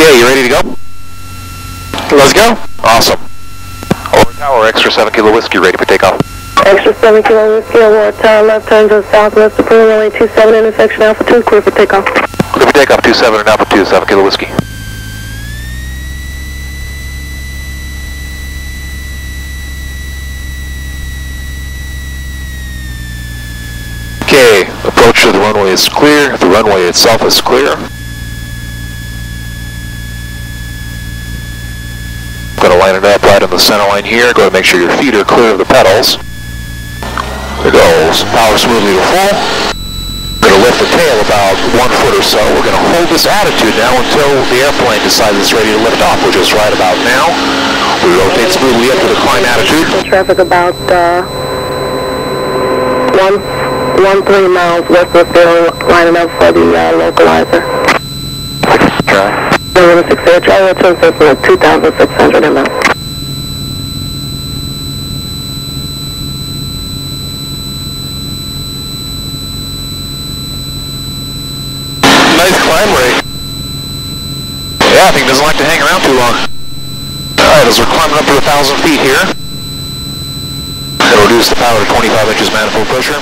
Okay, you ready to go? Let's go. Awesome. Over tower, extra 7 kilo whiskey, ready for takeoff. Extra 7 kilo whiskey, Aurora Tower, left turn to southwest, approval runway 27, intersection Alpha 2, clear for takeoff. Clear for takeoff, 27 and Alpha 2, 7 kilo whiskey. Okay, approach to the runway is clear, the runway itself is clear. Going to line it up right on the center line here. Go ahead and make sure your feet are clear of the pedals. There goes. Power smoothly to full. Going to lift the tail about 1 foot or so. We're going to hold this attitude now until the airplane decides it's ready to lift off, which is right about now. We rotate smoothly up to the climb attitude. Traffic about 1.3 miles west of the field, lining up for the localizer. Try. 116 air travel, turn at 2,600 ms. Nice climb rate. Yeah, I think it doesn't like to hang around too long. Alright, as we're climbing up to 1,000 feet here, it'll reduce the power to 25 inches manifold pressure.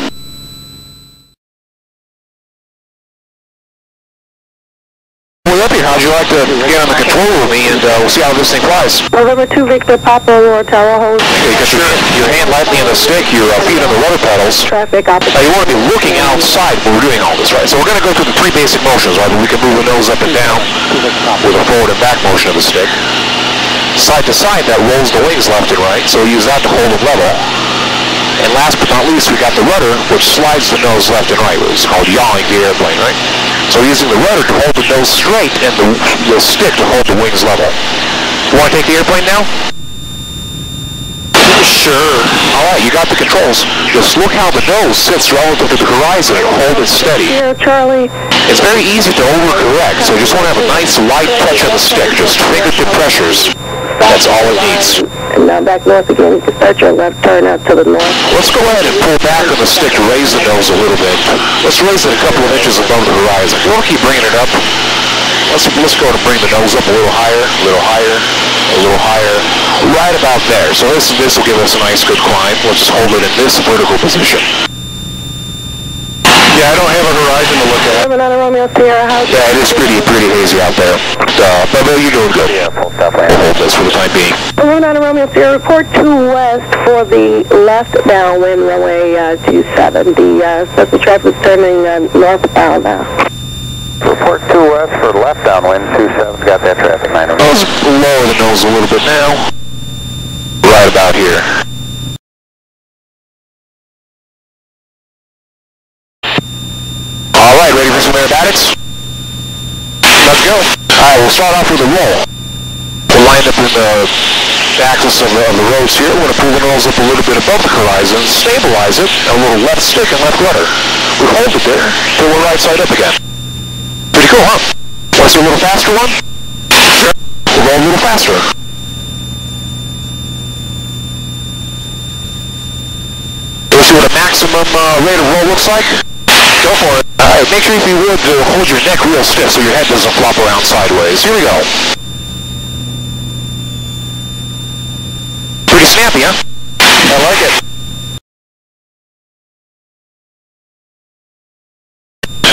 How'd you like to get on the controller with me and we'll see how this thing flies? November 2 Victor Papa, Aurora Tower, hold. Okay, get your hand lightly on the stick, your feet on the rudder pedals. Traffic opposite. You want to be looking outside when we're doing all this, right? So we're going to go through the 3 basic motions, right? We can move the nose up and down with a forward and back motion of the stick. Side to side, that rolls the wings left and right, so we use that to hold it level. And last but not least, we got the rudder, which slides the nose left and right. It's called yawing the airplane, right? So we're using the rudder to hold the nose straight and the stick to hold the wings level. You want to take the airplane now? Sure. Alright, you got the controls. Just look how the nose sits relative to the horizon and hold it steady. Yeah, Charlie. It's very easy to overcorrect, so you just want to have a nice light touch of the stick, just fingertip pressures. That's all it needs. And now back north again, you can start your left turn out to the north. Let's go ahead and pull back on the stick to raise the nose a little bit. Let's raise it a couple of inches above the horizon. You want to keep bringing it up. Let's go to bring the nose up a little higher, a little higher, a little higher, right about there. So this will give us a nice good climb. Let's just hold it in this vertical position. Yeah, I don't have a horizon to look at. Romeo Sierra, yeah, it is pretty hazy out there. But you're doing good. Yeah, we'll hold this for the time being. Romeo Sierra, report 2 west for the left downwind runway 27. The special traffic is turning northbound now. Report 2 west for the left downwind 27. Got that traffic 9. Let's lower the nose a little bit now. Right about here. Alright, ready for some aerobatics? Let's go. Alright, we'll start off with a roll. We'll line up in the axis of the roads here. We're going to pull the nose up a little bit above the horizon, stabilize it, and a little left stick and left rudder. We hold it there till we're right side up again. Pretty cool, huh? Want to see a little faster one? Sure. We'll roll a little faster. Let's see what a maximum rate of roll looks like. Go for it. Alright, make sure if you would hold your neck real stiff so your head doesn't flop around sideways. Here we go. Pretty snappy, huh? I like it.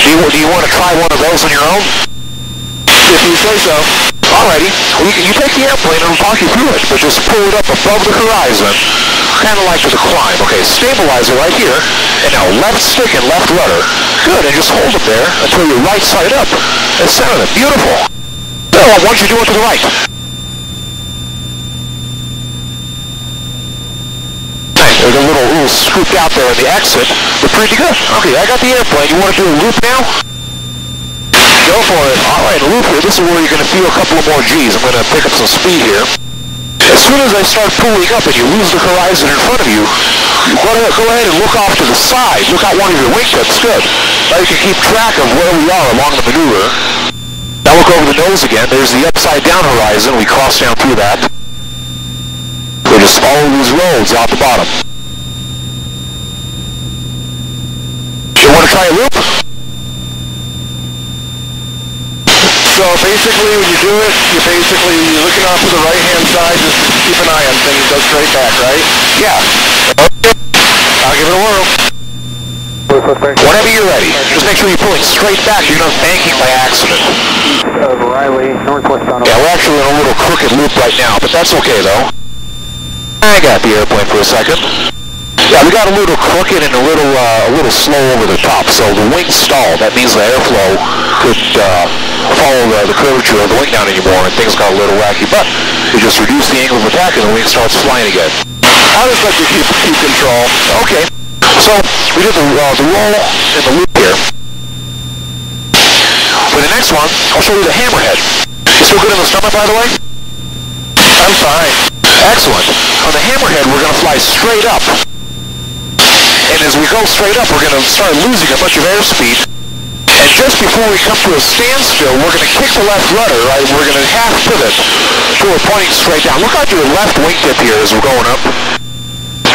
Do you want to try one of those on your own? If you say so. Alrighty. You take the airplane and we'll talk you through it, but just pull it up above the horizon, kind of like with a climb. Okay, stabilize it right here, and now left stick and left rudder. Good, and just hold it there until you're right side up. And center it. Beautiful. So, I want you to do it to the right. There's a little scooped out there in the exit, but pretty good. Okay, I got the airplane. You want to do a loop now? Go for it. Alright, a loop here. This is where you're going to feel a couple of more G's. I'm going to pick up some speed here. As soon as I start pulling up and you lose the horizon in front of you, go ahead and look off to the side. Look out one of your wingtips. Good. Now you can keep track of where we are along the maneuver. Now look over the nose again. There's the upside down horizon. We cross down through that. We just follow these roads out the bottom. You want to try a loop? So basically when you do it, you're looking off to the right-hand side, just keep an eye on things, go straight back, right? Yeah. I'll give it a whirl. Whenever you're ready, just make sure you're pulling straight back. You're not banking by accident. Of Riley, northwestbound. Yeah, we're actually in a little crooked loop right now, but that's okay though. I got the airplane for a second. Yeah, we got a little crooked and a little slow over the top, so the wing stalled. That means the airflow could follow the curvature of the wing down anymore, and things got a little wacky. But we just reduce the angle of attack, and the wing starts flying again. I'll just let you keep control. Okay. So we did the roll and the loop here. For the next one, I'll show you the hammerhead. You still good in the stomach, by the way? I'm fine. Excellent. On the hammerhead, we're going to fly straight up. And as we go straight up, we're going to start losing a bunch of airspeed. And just before we come to a standstill, we're going to kick the left rudder, right? We're going to half pivot so we're pointing straight down. Look out to your left wingtip here as we're going up.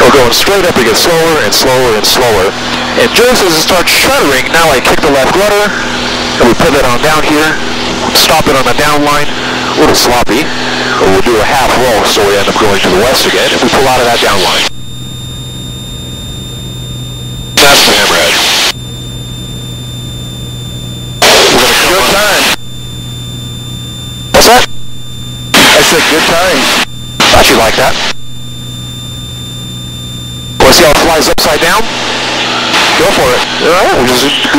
We're going straight up, we get slower and slower and slower. And just as it starts shuddering, now I kick the left rudder, and we pivot on down here, stop it on the down line, a little sloppy, or we'll do a half roll so we end up going to the west again if we pull out of that down line. That's the hammerhead. Good time. What's that? I said good time. Thought you'd like that. Want to see how it flies upside down? Go for it. Alright,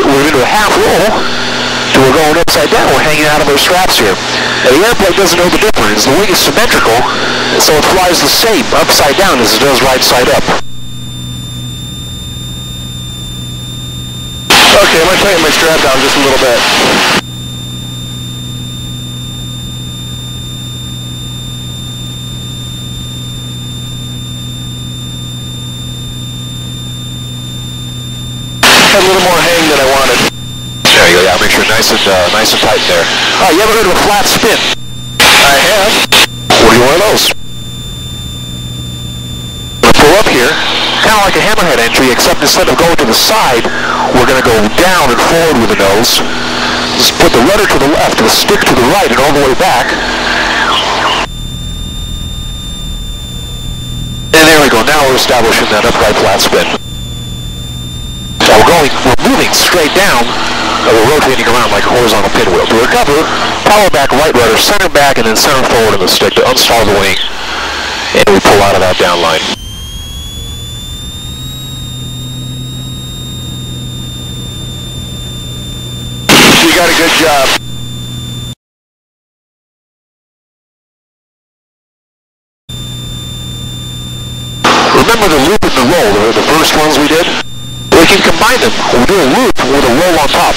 we're into a half roll. So we're going upside down. We're hanging out of our straps here. Now, the airplane doesn't know the difference. The wing is symmetrical, so it flies the same upside down as it does right side up. Okay, I'm going to tighten my strap down just a little bit. Had a little more hang than I wanted. There you go, yeah, make sure nice and tight there. Oh, you ever heard of a flat spin? I have. What do you want of those? We'll pull up here, kind of like a hammerhead entry, except instead of going to the side, we're going to go down and forward with the nose. Just put the rudder to the left, the stick to the right, and all the way back. And there we go, now we're establishing that upright flat spin. Now we're moving straight down, and we're rotating around like a horizontal pinwheel. To recover, power back right rudder, center back, and then center forward in the stick to unstall the wing. And we pull out of that down line. You got a good job. Remember the loop and the roll, the first ones we did? We can combine them. We'll do a loop with a roll on top.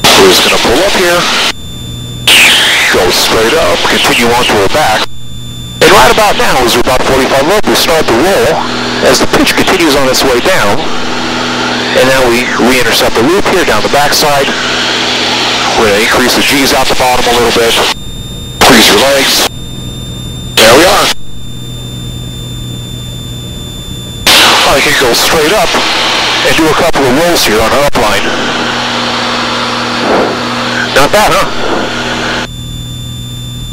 We're just going to pull up here, go straight up, continue on to our back. And right about now, as we're about 45 up, we start the roll as the pitch continues on its way down. And now we re-intercept the loop here down the backside. We're going to increase the G's out the bottom a little bit. Freeze your legs. There we are. I can go straight up and do a couple of rolls here on our upline. Not bad, huh?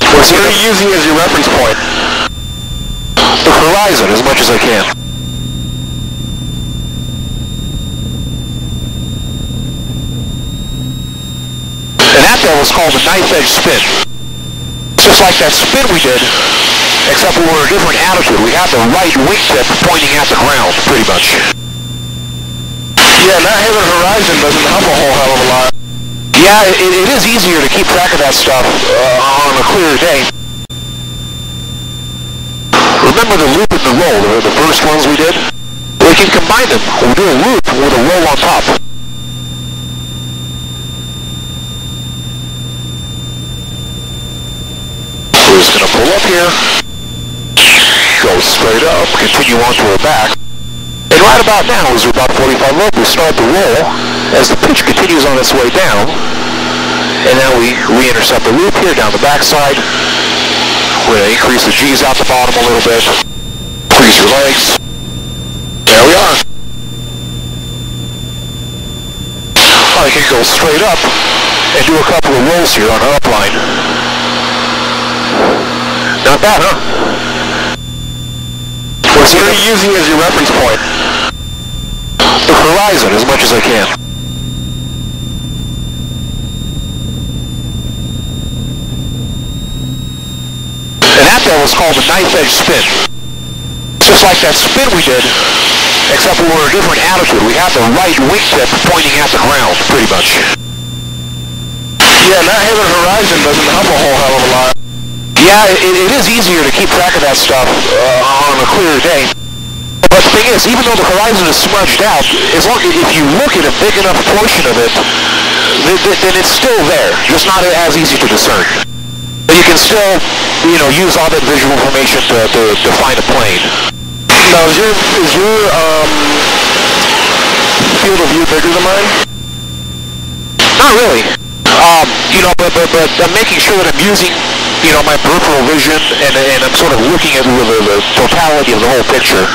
What are you using as your reference point? The horizon as much as I can. And that was called a knife edge spin. Just like that spin we did, except we were a different attitude. We had the right wingtip pointing at the ground, pretty much. Yeah, not having a horizon doesn't help a whole hell of a lot. Yeah, it is easier to keep track of that stuff on a clear day. Remember the loop and the roll, the first ones we did? We can combine them. We'll do a loop with a roll on top. We're just going to pull up here, go straight up, continue on to our back. And right about now, as we're about 45 up, we start the roll as the pitch continues on its way down. And now we re-intercept the loop here down the backside. We're going to increase the G's out the bottom a little bit. Freeze your legs. There we are. can go straight up and do a couple of rolls here on our upline. Not bad, huh? What are you using as your reference point? The horizon, as much as I can. And that was called a knife edge spin. It's just like that spin we did, except we were in a different attitude. We had the right wingtip pointing at the ground, pretty much. Yeah, not having a horizon doesn't help a whole hell of a lot. Yeah, it is easier to keep track of that stuff on a clear day. But the thing is, even though the horizon is smudged out, as long as if you look at a big enough portion of it, then it's still there, just not as easy to discern. But you can still, use all that visual information to find a plane. Now, is your field of view bigger than mine? Not really. But I'm making sure that I'm using, my peripheral vision, and I'm sort of looking at the totality of the whole picture,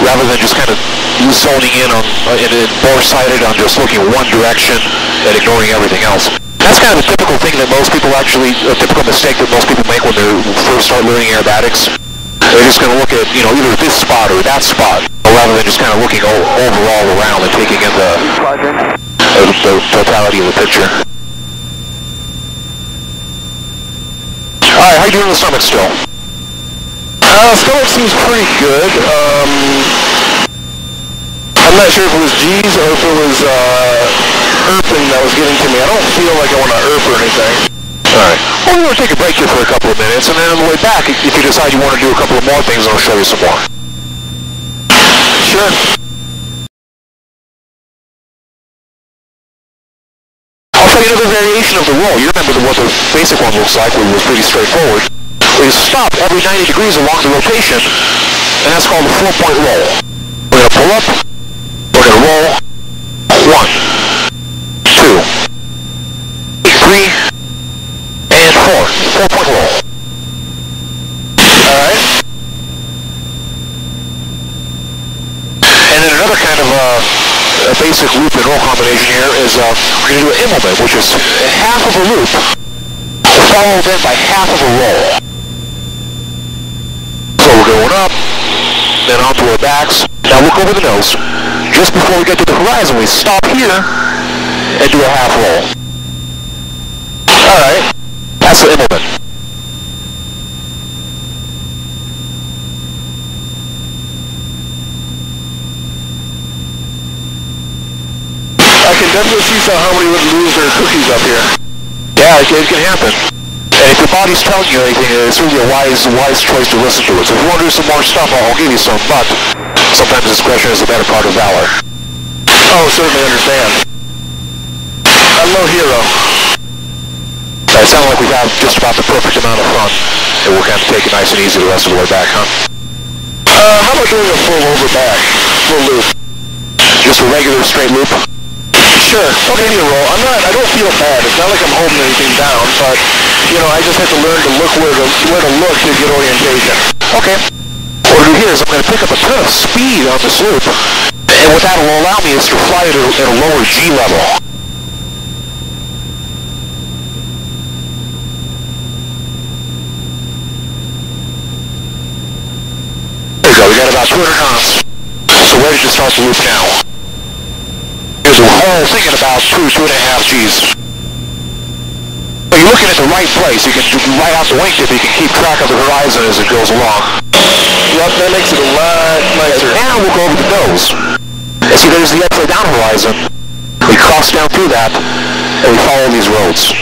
rather than just kind of zoning in on and bore-sighted on just looking one direction and ignoring everything else. That's kind of a typical thing that most people a typical mistake that most people make when they first start learning aerobatics. They're just going to look at, either this spot or that spot, rather than just kind of looking overall around and taking in the totality of the picture. Alright, how you doing in the stomach still? Stomach seems pretty good. I'm not sure if it was G's or if it was Erping that was getting to me. I don't feel like I want to Erp or anything. Alright. Well, we're going to take a break here for a couple of minutes, and then on the way back, if you decide you want to do a couple of more things, I'll show you some more. Sure. I'll show you another variation of the roll. You remember what the basic one looks like, which was pretty straightforward. We stop every 90 degrees along the rotation, and that's called a 4-point roll. We're going to pull up, we're going to roll, 1, 2, 3, and 4. 4-point roll. Alright. And then another kind of a basic loop and roll combination here is we're going to do an immelman, which is half of a loop, followed then by half of a roll. So we're going up, then onto our backs. Now look over the nose. Just before we get to the horizon, we stop here and do a half roll. Alright, that's the immelman. I can definitely see how many would lose their cookies up here. Yeah, it can happen. And if your body's telling you anything, it's really a wise choice to listen to it. So if you want to do some more stuff, I'll give you some, but sometimes discretion is the better part of valor. Oh, certainly understand. I'm no hero. It sounds like we have just about the perfect amount of fun, and we'll kind of take it nice and easy the rest of the way back, huh? How about doing a full over back? Full loop. Just a regular straight loop? Sure. Okay, you roll. I don't feel bad. It's not like I'm holding anything down, but, I just have to learn to look where to look to get orientation. Okay. What I'll do here is I'm going to pick up a ton of speed on this loop, and what that will allow me is to fly at a lower G level. There we go, we got about 200 knots. So ready to start the loop now. Here's a whole thing at about 2.5 Gs. But you're looking at the right place. You can right out the wingtip, you can keep track of the horizon as it goes along. Yep, that makes it a lot nicer. Now we'll go over the nose. And see, there's the upside down horizon. We cross down through that, and we follow these roads.